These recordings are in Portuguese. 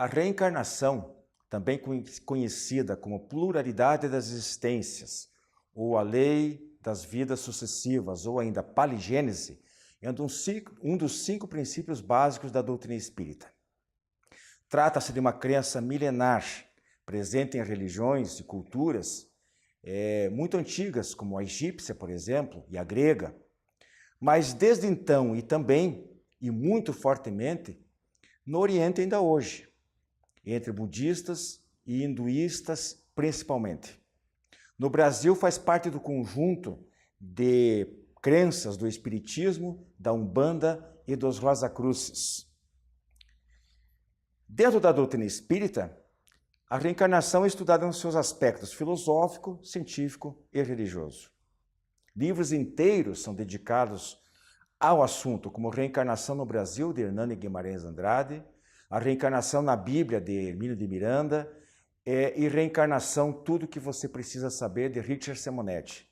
A reencarnação, também conhecida como pluralidade das existências, ou a lei das vidas sucessivas, ou ainda paligênese, é um dos 5 princípios básicos da doutrina espírita. Trata-se de uma crença milenar, presente em religiões e culturas muito antigas, como a egípcia, por exemplo, e a grega. Mas desde então, e também, e muito fortemente, no Oriente ainda hoje, entre budistas e hinduístas principalmente. No Brasil faz parte do conjunto de crenças do Espiritismo, da Umbanda e dos Rosacruzes. Dentro da doutrina espírita, a reencarnação é estudada nos seus aspectos filosófico, científico e religioso. Livros inteiros são dedicados ao assunto, como Reencarnação no Brasil, de Hernani Guimarães Andrade, a Reencarnação na Bíblia, de Hermínio de Miranda, e Reencarnação, Tudo que Você Precisa Saber, de Richard Simonetti.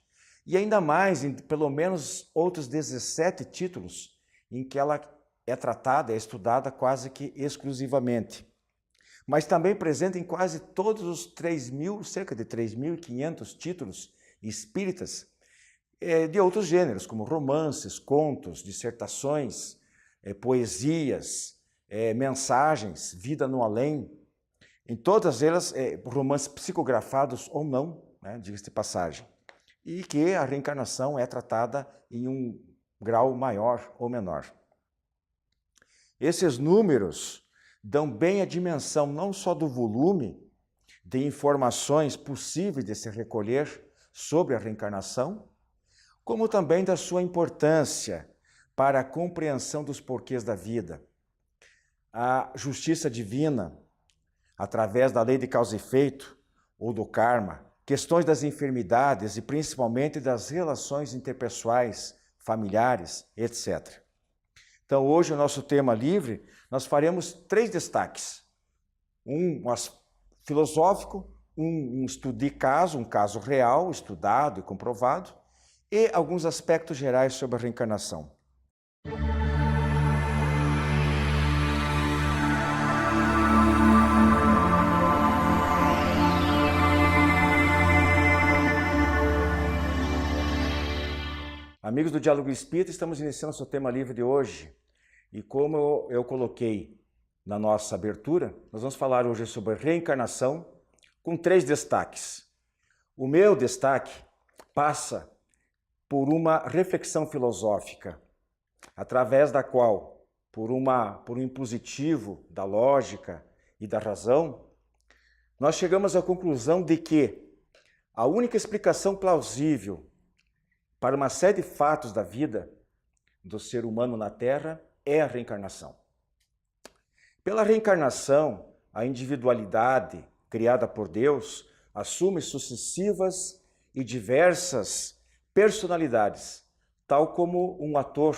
E ainda mais, em pelo menos outros 17 títulos, em que ela é tratada, é estudada quase que exclusivamente. Mas também presente em quase todos os cerca de 3.500 títulos espíritas de outros gêneros, como romances, contos, dissertações, poesias, mensagens, vida no além. Em todas elas, romances psicografados ou não, né, diga-se de passagem. E que a reencarnação é tratada em um grau maior ou menor. Esses números dão bem a dimensão não só do volume de informações possíveis de se recolher sobre a reencarnação, como também da sua importância para a compreensão dos porquês da vida. A justiça divina, através da lei de causa e efeito, ou do karma, questões das enfermidades e principalmente das relações interpessoais, familiares, etc. Então, hoje, o nosso tema livre, nós faremos 3 destaques. Um filosófico, um estudo de caso, um caso real, estudado e comprovado, e alguns aspectos gerais sobre a reencarnação. Amigos do Diálogo Espírita, estamos iniciando o seu tema livre de hoje. E como eu coloquei na nossa abertura, nós vamos falar hoje sobre reencarnação com 3 destaques. O meu destaque passa por uma reflexão filosófica, através da qual, por um impositivo da lógica e da razão, nós chegamos à conclusão de que a única explicação plausível para uma série de fatos da vida do ser humano na Terra é a reencarnação. Pela reencarnação, a individualidade criada por Deus assume sucessivas e diversas personalidades, tal como um ator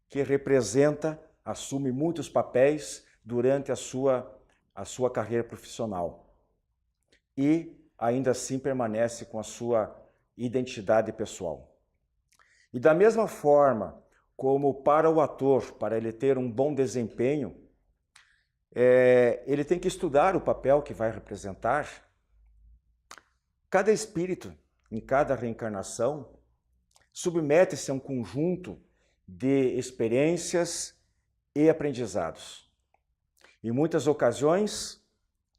que representa, assume muitos papéis durante a sua carreira profissional e ainda assim permanece com a sua identidade pessoal. E da mesma forma como para o ator, para ele ter um bom desempenho, ele tem que estudar o papel que vai representar. Cada espírito, em cada reencarnação, submete-se a um conjunto de experiências e aprendizados. Em muitas ocasiões,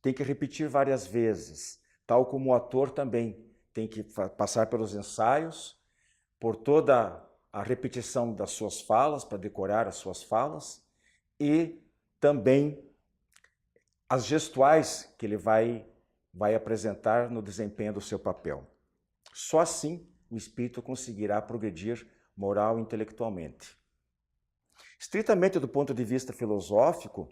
tem que repetir várias vezes, tal como o ator também tem que passar pelos ensaios, por toda a repetição das suas falas, para decorar as suas falas, e também as gestuais que ele vai apresentar no desempenho do seu papel. Só assim o espírito conseguirá progredir moral e intelectualmente. Estritamente do ponto de vista filosófico,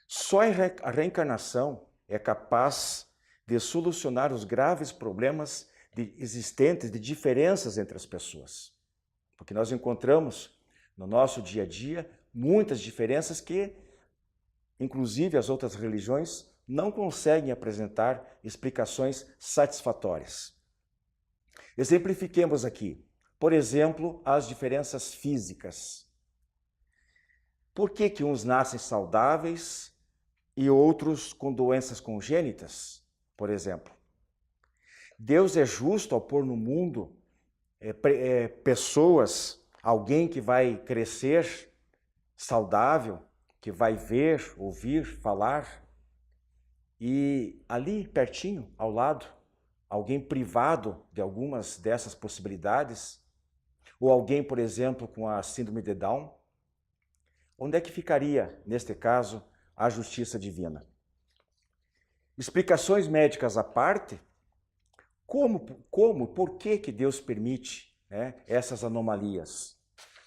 só a reencarnação é capaz de solucionar os graves problemas existentes de diferenças entre as pessoas. Porque nós encontramos no nosso dia a dia muitas diferenças que, inclusive as outras religiões, não conseguem apresentar explicações satisfatórias. Exemplifiquemos aqui, por exemplo, as diferenças físicas. Por que uns nascem saudáveis e outros com doenças congênitas, por exemplo. Deus é justo ao pôr no mundo pessoas, alguém que vai crescer saudável, que vai ver, ouvir, falar, e ali pertinho, ao lado, alguém privado de algumas dessas possibilidades, ou alguém, por exemplo, com a síndrome de Down, onde é que ficaria, neste caso, a justiça divina? Explicações médicas à parte, por que Deus permite, né, essas anomalias,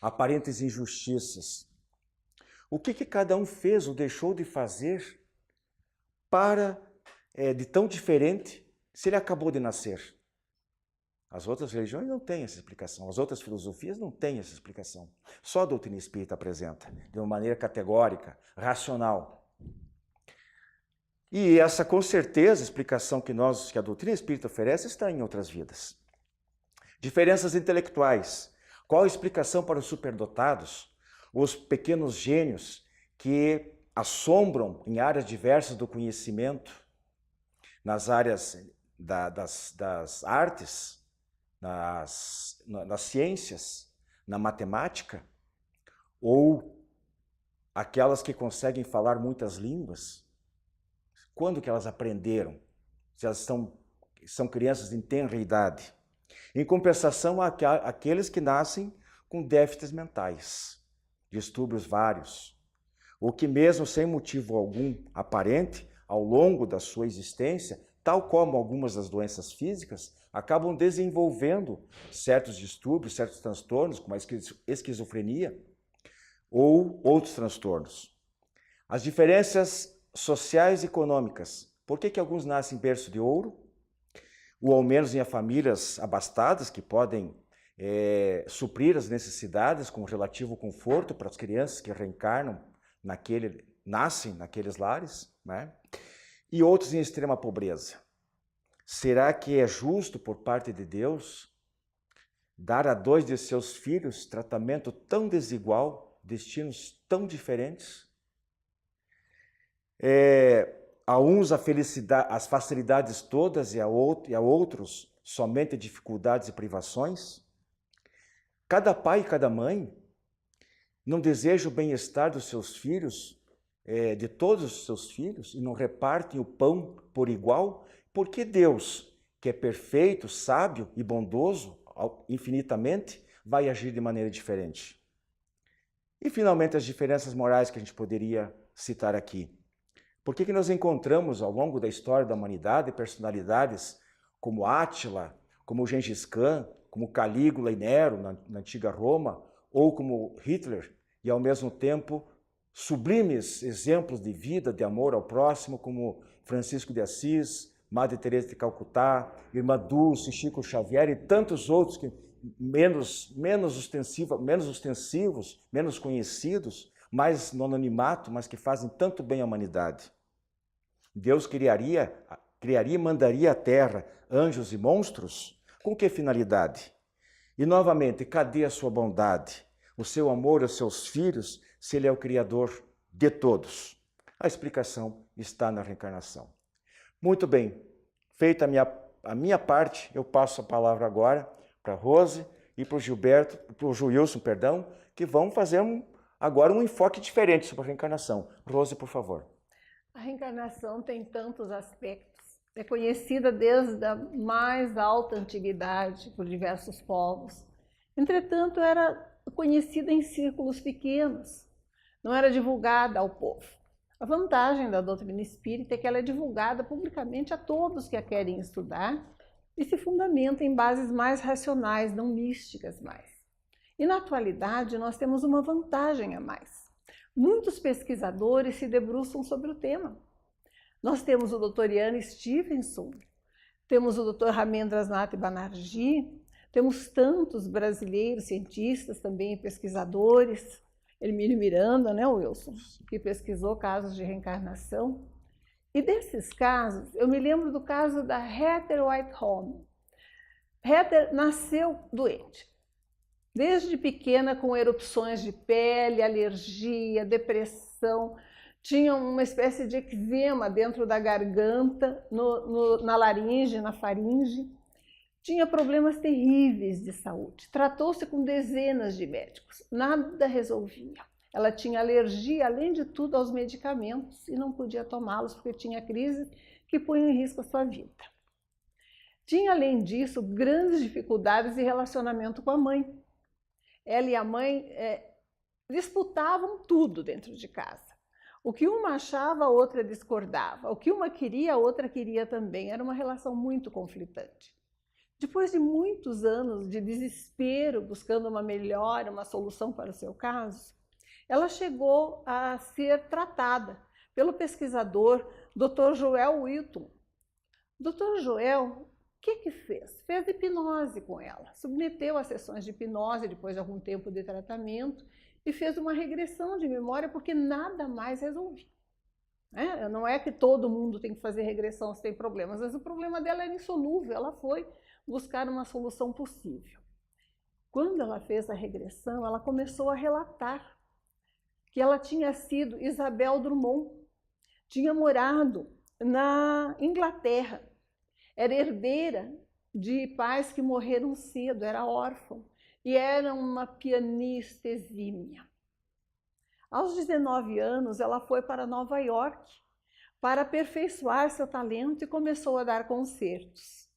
aparentes injustiças? O que cada um fez ou deixou de fazer para, de tão diferente, se ele acabou de nascer? As outras religiões não têm essa explicação, as outras filosofias não têm essa explicação. Só a doutrina espírita apresenta, de uma maneira categórica, racional. E essa, com certeza, explicação que a doutrina espírita oferece está em outras vidas. Diferenças intelectuais. Qual a explicação para os superdotados, os pequenos gênios que assombram em áreas diversas do conhecimento, nas áreas das artes, nas ciências, na matemática, ou aquelas que conseguem falar muitas línguas? Quando que elas aprenderam? Se elas são crianças de tenra idade. Em compensação, aqueles que nascem com déficits mentais, distúrbios vários, ou que mesmo sem motivo algum aparente, ao longo da sua existência, tal como algumas das doenças físicas, acabam desenvolvendo certos distúrbios, certos transtornos, como a esquizofrenia, ou outros transtornos. As diferenças sociais e econômicas. Por que alguns nascem em berço de ouro, ou ao menos em famílias abastadas, que podem suprir as necessidades com relativo conforto para as crianças que reencarnam, nascem naqueles lares, né? E outros em extrema pobreza? Será que é justo por parte de Deus dar a 2 de seus filhos tratamento tão desigual, destinos tão diferentes? A uns as facilidades todas e a outros somente dificuldades e privações? Cada pai e cada mãe não deseja o bem-estar dos seus filhos, de todos os seus filhos, e não repartem o pão por igual? Porque Deus, que é perfeito, sábio e bondoso infinitamente, vai agir de maneira diferente? E finalmente as diferenças morais que a gente poderia citar aqui. Por que nós encontramos ao longo da história da humanidade personalidades como Átila, como Gengis Khan, como Calígula e Nero na antiga Roma, ou como Hitler, e ao mesmo tempo sublimes exemplos de vida, de amor ao próximo, como Francisco de Assis, Madre Teresa de Calcutá, Irmã Dulce, Chico Xavier e tantos outros que menos ostensivos, menos conhecidos, mais no anonimato, mas que fazem tanto bem à humanidade. Deus criaria e mandaria à terra anjos e monstros? Com que finalidade? E novamente, cadê a sua bondade, o seu amor aos seus filhos, se ele é o Criador de todos? A explicação está na reencarnação. Muito bem, feita a minha parte, eu passo a palavra agora para a Rose e para o Joilson, que vão fazer agora um enfoque diferente sobre a reencarnação. Rose, por favor. A reencarnação tem tantos aspectos. É conhecida desde a mais alta antiguidade por diversos povos. Entretanto, era conhecida em círculos pequenos. Não era divulgada ao povo. A vantagem da doutrina espírita é que ela é divulgada publicamente a todos que a querem estudar e se fundamenta em bases mais racionais, não místicas mais. E na atualidade nós temos uma vantagem a mais. Muitos pesquisadores se debruçam sobre o tema. Nós temos o Dr. Ian Stevenson, temos o Dr. Ramendra-Nath Banerjee, temos tantos brasileiros, cientistas também, pesquisadores, Hermínio Miranda, né, Wilson, que pesquisou casos de reencarnação. E desses casos, eu me lembro do caso da Heather Whitehome. Heather nasceu doente. Desde pequena com erupções de pele, alergia, depressão, tinha uma espécie de eczema dentro da garganta, na laringe, na faringe. Tinha problemas terríveis de saúde. Tratou-se com dezenas de médicos. Nada resolvia. Ela tinha alergia, além de tudo, aos medicamentos e não podia tomá-los porque tinha crises que punham em risco a sua vida. Tinha, além disso, grandes dificuldades de relacionamento com a mãe. Ela e a mãe disputavam tudo dentro de casa. O que uma achava, a outra discordava. O que uma queria, a outra queria também. Era uma relação muito conflitante. Depois de muitos anos de desespero, buscando uma melhora, uma solução para o seu caso, ela chegou a ser tratada pelo pesquisador Dr. Joel Wilton. Dr. Joel, o que fez? Fez hipnose com ela, submeteu a sessões de hipnose depois de algum tempo de tratamento e fez uma regressão de memória porque nada mais resolvia. Não é que todo mundo tem que fazer regressão se tem problemas, mas o problema dela era insolúvel, ela foi buscar uma solução possível. Quando ela fez a regressão, ela começou a relatar que ela tinha sido Isabel Drummond, tinha morado na Inglaterra, era herdeira de pais que morreram cedo, era órfã, e era uma pianista exímia. Aos 19 anos, ela foi para Nova York para aperfeiçoar seu talento e começou a dar concertos.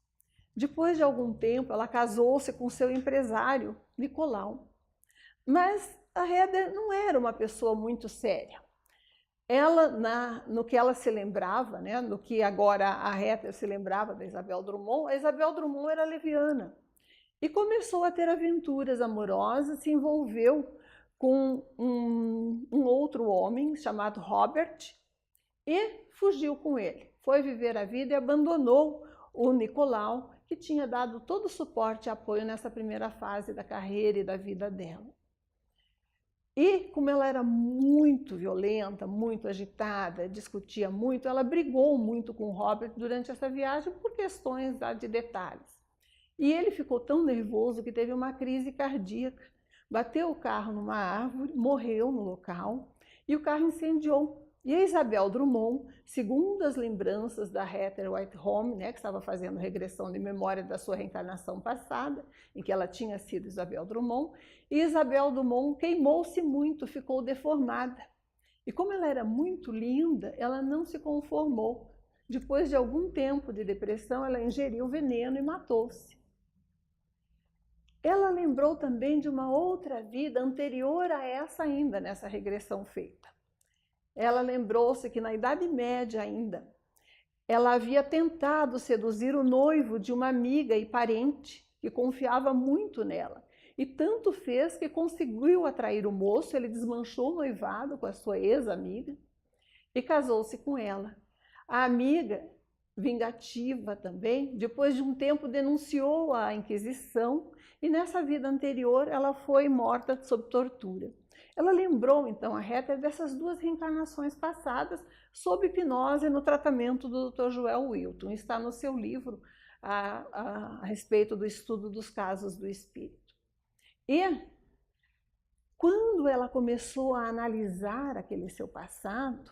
Depois de algum tempo, ela casou-se com seu empresário, Nicolau. Mas a Heather não era uma pessoa muito séria. Ela, no que ela se lembrava, no que agora a Heather se lembrava da Isabel Drummond, a Isabel Drummond era leviana. E começou a ter aventuras amorosas, se envolveu com um outro homem chamado Robert e fugiu com ele. Foi viver a vida e abandonou o Nicolau, que tinha dado todo o suporte e apoio nessa primeira fase da carreira e da vida dela. E como ela era muito violenta, muito agitada, discutia muito, ela brigou muito com o Robert durante essa viagem por questões de detalhes. E ele ficou tão nervoso que teve uma crise cardíaca, bateu o carro numa árvore, morreu no local e o carro incendiou. E a Isabel Drummond, segundo as lembranças da Heather Whitehome, que estava fazendo regressão de memória da sua reencarnação passada, em que ela tinha sido Isabel Drummond, e Isabel Drummond queimou-se muito, ficou deformada. E como ela era muito linda, ela não se conformou. Depois de algum tempo de depressão, ela ingeriu veneno e matou-se. Ela lembrou também de uma outra vida anterior a essa ainda, nessa regressão feita. Ela lembrou-se que na Idade Média ainda, ela havia tentado seduzir o noivo de uma amiga e parente que confiava muito nela. E tanto fez que conseguiu atrair o moço, ele desmanchou o noivado com a sua ex-amiga e casou-se com ela. A amiga, vingativa também, depois de um tempo denunciou a Inquisição e nessa vida anterior ela foi morta sob tortura. Ela lembrou, então, a Heather dessas duas reencarnações passadas sob hipnose no tratamento do Dr. Joel Wilton. Está no seu livro a respeito do estudo dos casos do espírito. E quando ela começou a analisar aquele seu passado,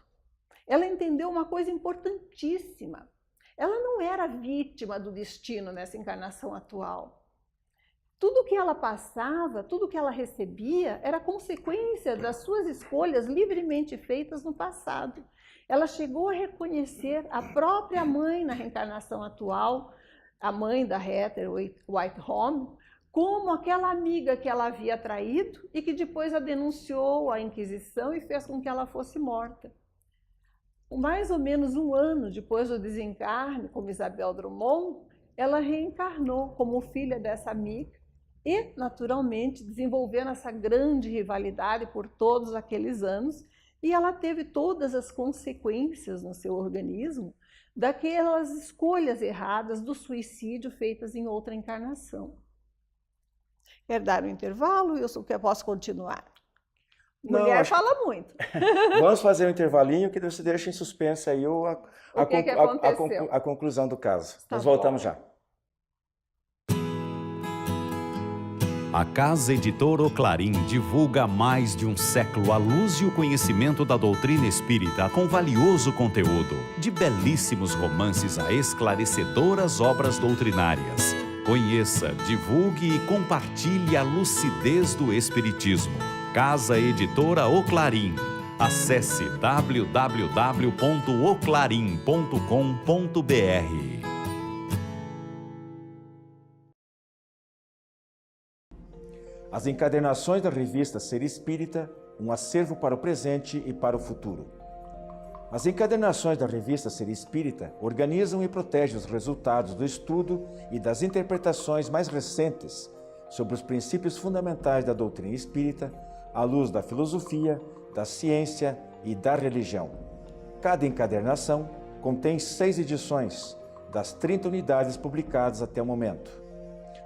ela entendeu uma coisa importantíssima. Ela não era vítima do destino nessa encarnação atual. Tudo que ela passava, tudo que ela recebia, era consequência das suas escolhas livremente feitas no passado. Ela chegou a reconhecer a própria mãe na reencarnação atual, a mãe da Heather Whitehome, como aquela amiga que ela havia traído e que depois a denunciou à Inquisição e fez com que ela fosse morta. Mais ou menos um ano depois do desencarne, como Isabel Drummond, ela reencarnou como filha dessa amiga e, naturalmente, desenvolvendo essa grande rivalidade por todos aqueles anos, e ela teve todas as consequências no seu organismo daquelas escolhas erradas do suicídio feitas em outra encarnação. Quer dar um intervalo? Eu posso continuar? Mulher fala muito. Vamos fazer um intervalinho que você deixa em suspense aí a conclusão do caso. Nós voltamos já. A Casa Editora O Clarim divulga há mais de um século a luz e o conhecimento da doutrina espírita com valioso conteúdo, de belíssimos romances a esclarecedoras obras doutrinárias. Conheça, divulgue e compartilhe a lucidez do Espiritismo. Casa Editora O Clarim. Acesse www.oclarim.com.br. As encadernações da revista Ser Espírita, um acervo para o presente e para o futuro. As encadernações da revista Ser Espírita organizam e protegem os resultados do estudo e das interpretações mais recentes sobre os princípios fundamentais da doutrina espírita, à luz da filosofia, da ciência e da religião. Cada encadernação contém 6 edições, das 30 unidades publicadas até o momento.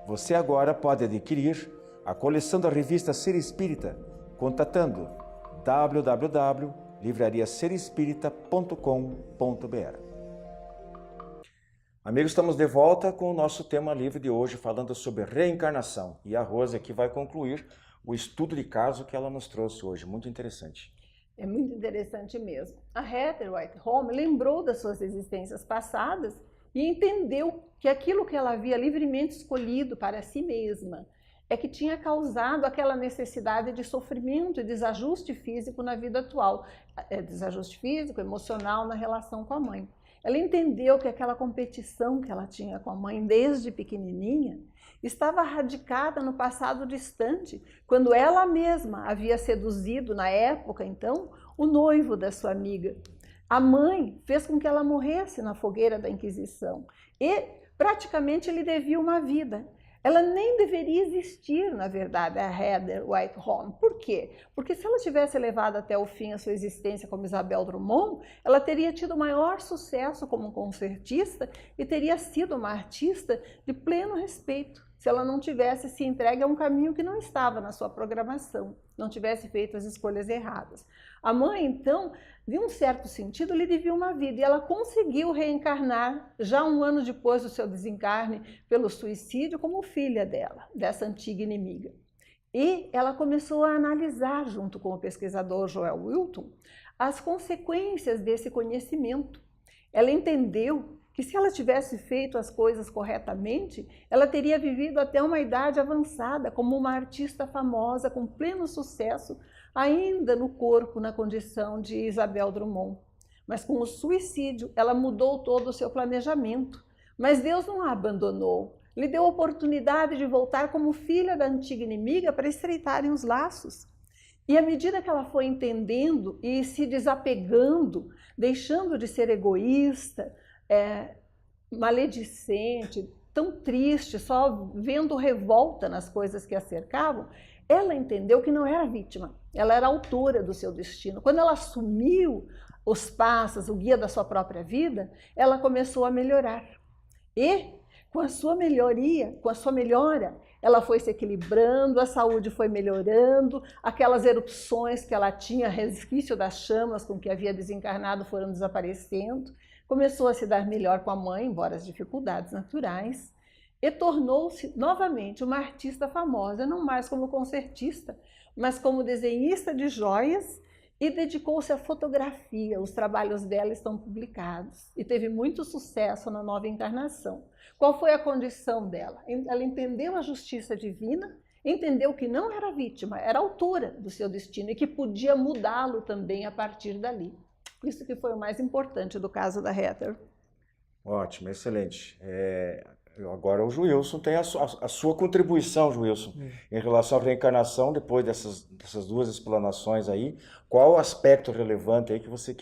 Você agora pode adquirir a coleção da revista Ser Espírita, contatando www.livrariaserespirita.com.br. Amigos, estamos de volta com o nosso tema livre de hoje, falando sobre reencarnação. E a Rose aqui vai concluir o estudo de caso que ela nos trouxe hoje, muito interessante. É muito interessante mesmo. A Heather Whitehall lembrou das suas existências passadas e entendeu que aquilo que ela havia livremente escolhido para si mesma é que tinha causado aquela necessidade de sofrimento e desajuste físico na vida atual, desajuste físico, emocional na relação com a mãe. Ela entendeu que aquela competição que ela tinha com a mãe desde pequenininha estava radicada no passado distante, quando ela mesma havia seduzido, na época então, o noivo da sua amiga. A mãe fez com que ela morresse na fogueira da Inquisição e praticamente lhe devia uma vida. Ela nem deveria existir, na verdade, a Heather Whitehall. Por quê? Porque se ela tivesse levado até o fim a sua existência como Isabel Drummond, ela teria tido maior sucesso como concertista e teria sido uma artista de pleno respeito, se ela não tivesse se entregue a um caminho que não estava na sua programação, não tivesse feito as escolhas erradas. A mãe, então, de um certo sentido, lhe devia uma vida e ela conseguiu reencarnar, já um ano depois do seu desencarne pelo suicídio, como filha dela, dessa antiga inimiga. E ela começou a analisar, junto com o pesquisador Joel Wilton, as consequências desse conhecimento. Ela entendeu que se ela tivesse feito as coisas corretamente, ela teria vivido até uma idade avançada como uma artista famosa com pleno sucesso, ainda no corpo, na condição de Isabel Drummond. Mas com o suicídio, ela mudou todo o seu planejamento. Mas Deus não a abandonou. Lhe deu a oportunidade de voltar como filha da antiga inimiga para estreitarem os laços. E à medida que ela foi entendendo e se desapegando, deixando de ser egoísta, maledicente, tão triste, só vendo revolta nas coisas que a cercavam, ela entendeu que não era vítima, ela era autora do seu destino. Quando ela assumiu os passos, o guia da sua própria vida, ela começou a melhorar. E com a sua melhoria, com a sua melhora, ela foi se equilibrando, a saúde foi melhorando, aquelas erupções que ela tinha, resquício das chamas com que havia desencarnado, foram desaparecendo. Começou a se dar melhor com a mãe, embora as dificuldades naturais, e tornou-se novamente uma artista famosa, não mais como concertista, mas como desenhista de joias, e dedicou-se à fotografia. Os trabalhos dela estão publicados e teve muito sucesso na nova encarnação. Qual foi a condição dela? Ela entendeu a justiça divina, entendeu que não era vítima, era autora do seu destino e que podia mudá-lo também a partir dali. Isso que foi o mais importante do caso da Heather. Ótimo, excelente. Agora o Joilson tem a sua contribuição, Joilson, em relação à reencarnação, depois dessas duas explanações aí. Qual o aspecto relevante aí que você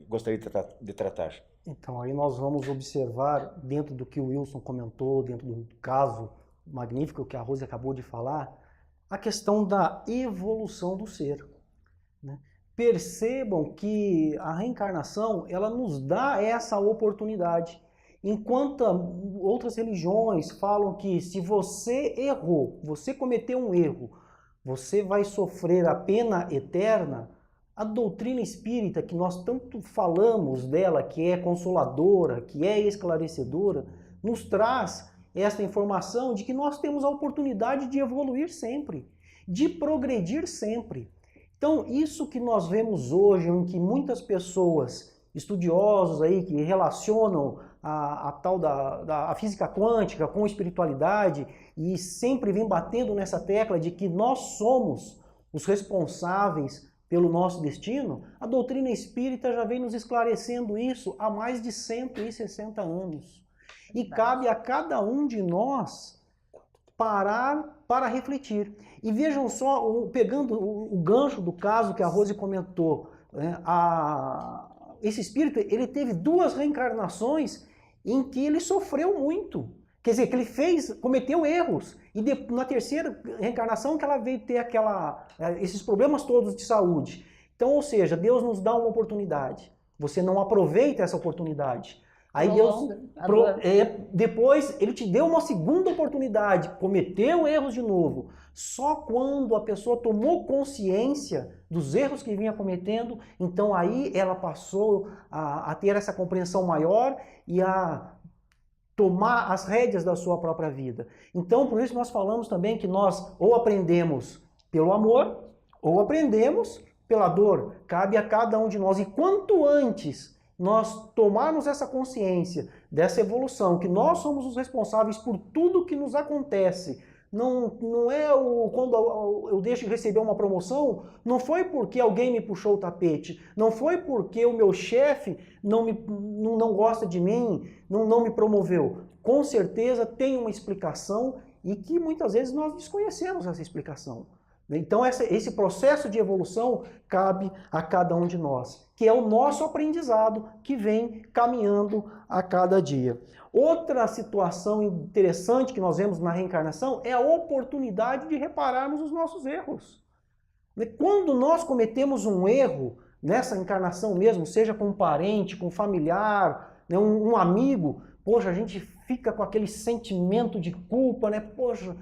gostaria de tratar? Então, aí nós vamos observar, dentro do que o Wilson comentou, dentro do caso magnífico que a Rose acabou de falar, a questão da evolução do ser, né? Percebam que a reencarnação, ela nos dá essa oportunidade. Enquanto outras religiões falam que se você errou, você cometeu um erro, você vai sofrer a pena eterna, a doutrina espírita, que nós tanto falamos dela, que é consoladora, que é esclarecedora, nos traz esta informação de que nós temos a oportunidade de evoluir sempre, de progredir sempre. Então, isso que nós vemos hoje, em que muitas pessoas, estudiosos aí, que relacionam a tal da física quântica com espiritualidade e sempre vem batendo nessa tecla de que nós somos os responsáveis pelo nosso destino, a doutrina espírita já vem nos esclarecendo isso há mais de 160 anos. E cabe a cada um de nós parar para refletir. E vejam só, pegando o gancho do caso que a Rose comentou, né, esse espírito ele teve 2 reencarnações em que ele sofreu muito. Quer dizer, que ele cometeu erros. E na terceira reencarnação que ela veio ter esses problemas todos de saúde. Então, ou seja, Deus nos dá uma oportunidade. Você não aproveita essa oportunidade. Aí depois ele te deu uma segunda oportunidade, cometeu erros de novo. Só quando a pessoa tomou consciência dos erros que vinha cometendo, então aí ela passou a ter essa compreensão maior e a tomar as rédeas da sua própria vida. Então, por isso nós falamos também que nós ou aprendemos pelo amor, ou aprendemos pela dor. Cabe a cada um de nós. E quanto antes nós tomarmos essa consciência dessa evolução, que nós somos os responsáveis por tudo que nos acontece. Não é quando eu deixo de receber uma promoção, não foi porque alguém me puxou o tapete, não foi porque o meu chefe não gosta de mim, não me promoveu. Com certeza tem uma explicação e que muitas vezes nós desconhecemos essa explicação. Então esse processo de evolução cabe a cada um de nós, que é o nosso aprendizado que vem caminhando a cada dia. Outra situação interessante que nós vemos na reencarnação é a oportunidade de repararmos os nossos erros. Quando nós cometemos um erro, nessa encarnação mesmo, seja com um parente, com um familiar, um amigo, poxa, a gente fica com aquele sentimento de culpa, né? Poxa, o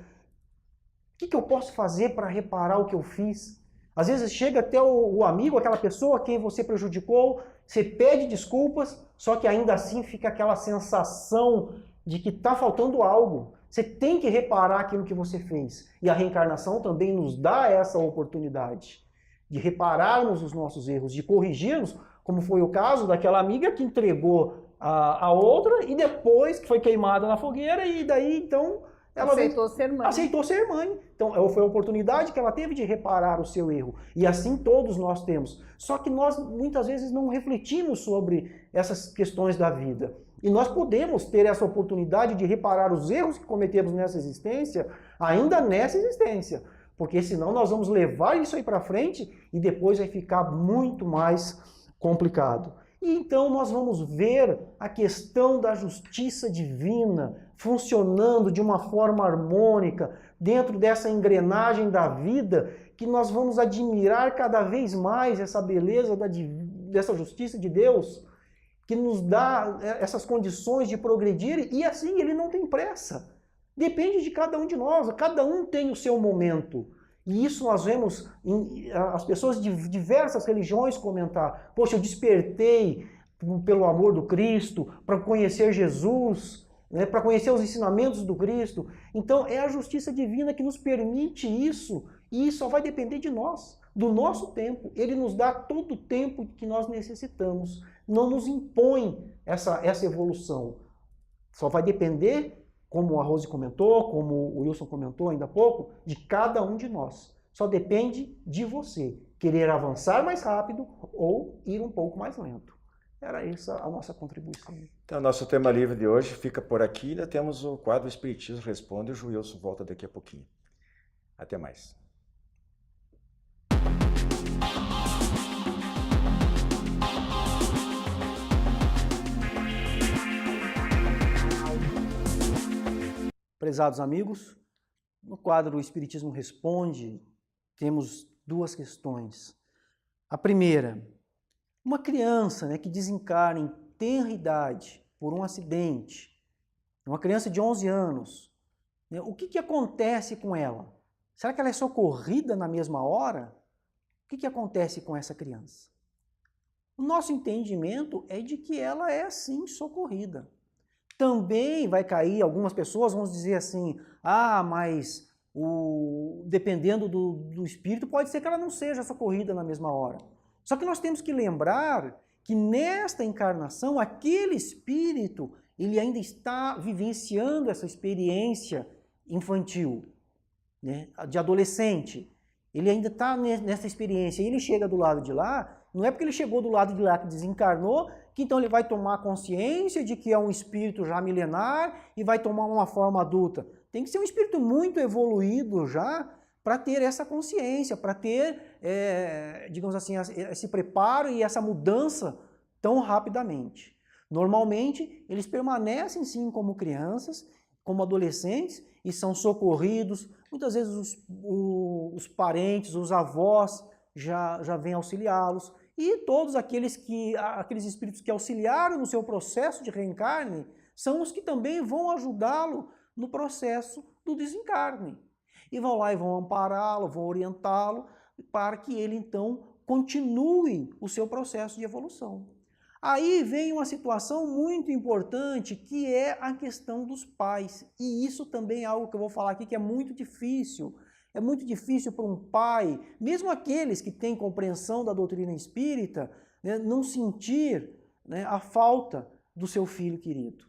que eu posso fazer para reparar o que eu fiz? Às vezes chega até o amigo, aquela pessoa a quem você prejudicou, você pede desculpas, só que ainda assim fica aquela sensação de que está faltando algo. Você tem que reparar aquilo que você fez. E a reencarnação também nos dá essa oportunidade de repararmos os nossos erros, de corrigirmos, como foi o caso daquela amiga que entregou a outra e depois que foi queimada na fogueira e daí então ela aceitou ser mãe. Então, foi a oportunidade que ela teve de reparar o seu erro. E assim todos nós temos. Só que nós, muitas vezes, não refletimos sobre essas questões da vida. E nós podemos ter essa oportunidade de reparar os erros que cometemos nessa existência, ainda nessa existência. Porque senão nós vamos levar isso aí para frente e depois vai ficar muito mais complicado. E então nós vamos ver a questão da justiça divina funcionando de uma forma harmônica dentro dessa engrenagem da vida, que nós vamos admirar cada vez mais essa beleza dessa justiça de Deus, que nos dá essas condições de progredir, e assim ele não tem pressa. Depende de cada um de nós, cada um tem o seu momento. E isso nós vemos as pessoas de diversas religiões comentar. Poxa, eu despertei pelo amor do Cristo, para conhecer Jesus, né, para conhecer os ensinamentos do Cristo. Então é a justiça divina que nos permite isso, e isso só vai depender de nós, do nosso tempo. Ele nos dá todo o tempo que nós necessitamos, não nos impõe essa evolução. Só vai depender, como a Rose comentou, como o Wilson comentou ainda há pouco, de cada um de nós. Só depende de você querer avançar mais rápido ou ir um pouco mais lento. Era essa a nossa contribuição. Então, nosso tema livre de hoje fica por aqui. Ainda temos o quadro Espiritismo Responde. O Wilson volta daqui a pouquinho. Até mais. Prezados amigos, no quadro O Espiritismo Responde, temos 2 questões. A primeira, uma criança, né, que desencarna em tenra idade por um acidente, uma criança de 11 anos, né, o que acontece com ela? Será que ela é socorrida na mesma hora? O que acontece com essa criança? O nosso entendimento é de que ela é sim socorrida. Também vai cair, algumas pessoas vão dizer assim, mas dependendo do espírito, pode ser que ela não seja socorrida na mesma hora. Só que nós temos que lembrar que nesta encarnação, aquele espírito, ele ainda está vivenciando essa experiência infantil, né, de adolescente. Ele ainda está nessa experiência. E ele chega do lado de lá, não é porque ele chegou do lado de lá que desencarnou, que então ele vai tomar consciência de que é um espírito já milenar e vai tomar uma forma adulta. Tem que ser um espírito muito evoluído já para ter essa consciência, para ter, digamos assim, esse preparo e essa mudança tão rapidamente. Normalmente, eles permanecem sim como crianças, como adolescentes e são socorridos. Muitas vezes os parentes, os avós já vêm auxiliá-los. E todos aqueles espíritos que auxiliaram no seu processo de reencarne são os que também vão ajudá-lo no processo do desencarne. E vão lá e vão ampará-lo, vão orientá-lo para que ele então continue o seu processo de evolução. Aí vem uma situação muito importante que é a questão dos pais. E isso também é algo que eu vou falar aqui que é muito difícil. É muito difícil para um pai, mesmo aqueles que têm compreensão da doutrina espírita, né, não sentir, né, a falta do seu filho querido.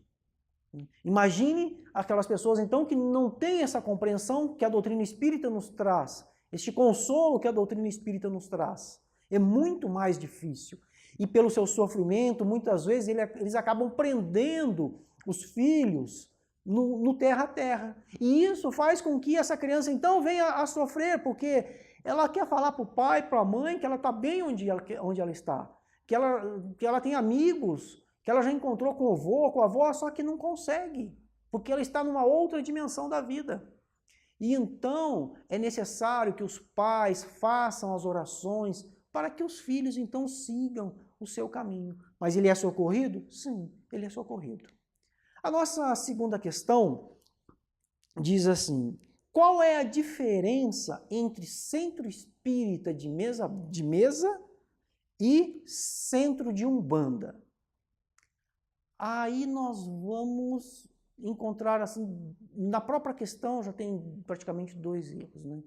Imagine aquelas pessoas então que não têm essa compreensão que a doutrina espírita nos traz, este consolo que a doutrina espírita nos traz. É muito mais difícil. E pelo seu sofrimento, muitas vezes eles acabam prendendo os filhos no terra a terra. E isso faz com que essa criança então venha a sofrer, porque ela quer falar para o pai, para a mãe, que ela está bem onde ela está, que ela tem amigos, que ela já encontrou com o avô, com a avó, só que não consegue, porque ela está numa outra dimensão da vida. E então é necessário que os pais façam as orações para que os filhos então sigam o seu caminho. Mas ele é socorrido? Sim, ele é socorrido. A nossa segunda questão diz assim: qual é a diferença entre centro espírita de mesa e centro de umbanda? Aí nós vamos encontrar, assim, na própria questão já tem praticamente 2 erros, né?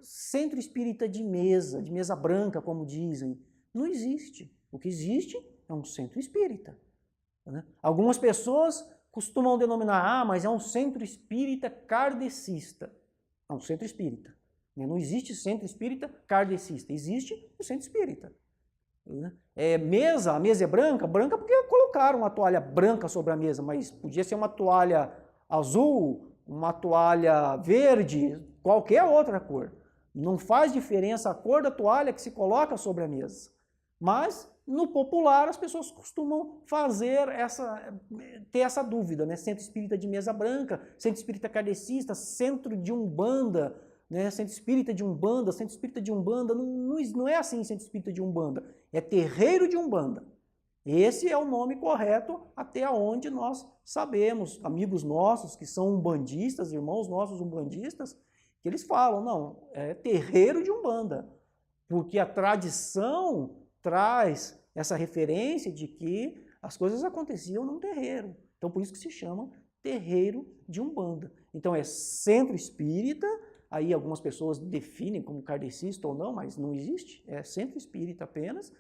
Centro espírita de mesa branca, como dizem, não existe. O que existe é um centro espírita. Né? Algumas pessoas costumam denominar, mas é um centro espírita kardecista. É um centro espírita. Não existe centro espírita kardecista, existe o centro espírita. Né? A mesa é branca porque colocaram uma toalha branca sobre a mesa, mas podia ser uma toalha azul, uma toalha verde, qualquer outra cor. Não faz diferença a cor da toalha que se coloca sobre a mesa. Mas, no popular, as pessoas costumam ter essa dúvida, né? Centro espírita de mesa branca, centro espírita kardecista, centro de umbanda, né? Centro espírita de umbanda, centro espírita de umbanda, não é assim centro espírita de umbanda, é terreiro de umbanda. Esse é o nome correto até onde nós sabemos, amigos nossos que são umbandistas, irmãos nossos umbandistas, que eles falam, não, é terreiro de umbanda, porque a tradição traz essa referência de que as coisas aconteciam num terreiro. Então, por isso que se chama terreiro de umbanda. Então, é centro espírita, aí algumas pessoas definem como kardecista ou não, mas não existe, é centro espírita apenas,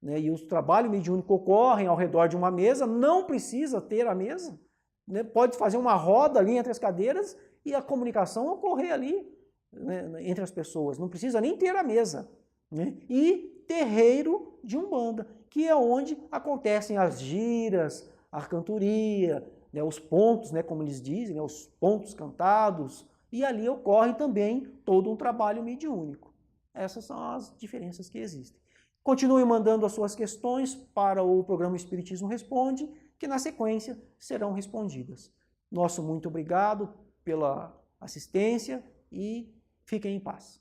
né? E os trabalhos mediúnicos ocorrem ao redor de uma mesa, não precisa ter a mesa, né? Pode fazer uma roda ali entre as cadeiras e a comunicação ocorrer ali, né, entre as pessoas, não precisa nem ter a mesa. Né? E terreiro de umbanda, que é onde acontecem as giras, a cantoria, né, os pontos, né, como eles dizem, né, os pontos cantados, e ali ocorre também todo um trabalho mediúnico. Essas são as diferenças que existem. Continue mandando as suas questões para o programa Espiritismo Responde, que na sequência serão respondidas. Nosso muito obrigado pela assistência e fiquem em paz.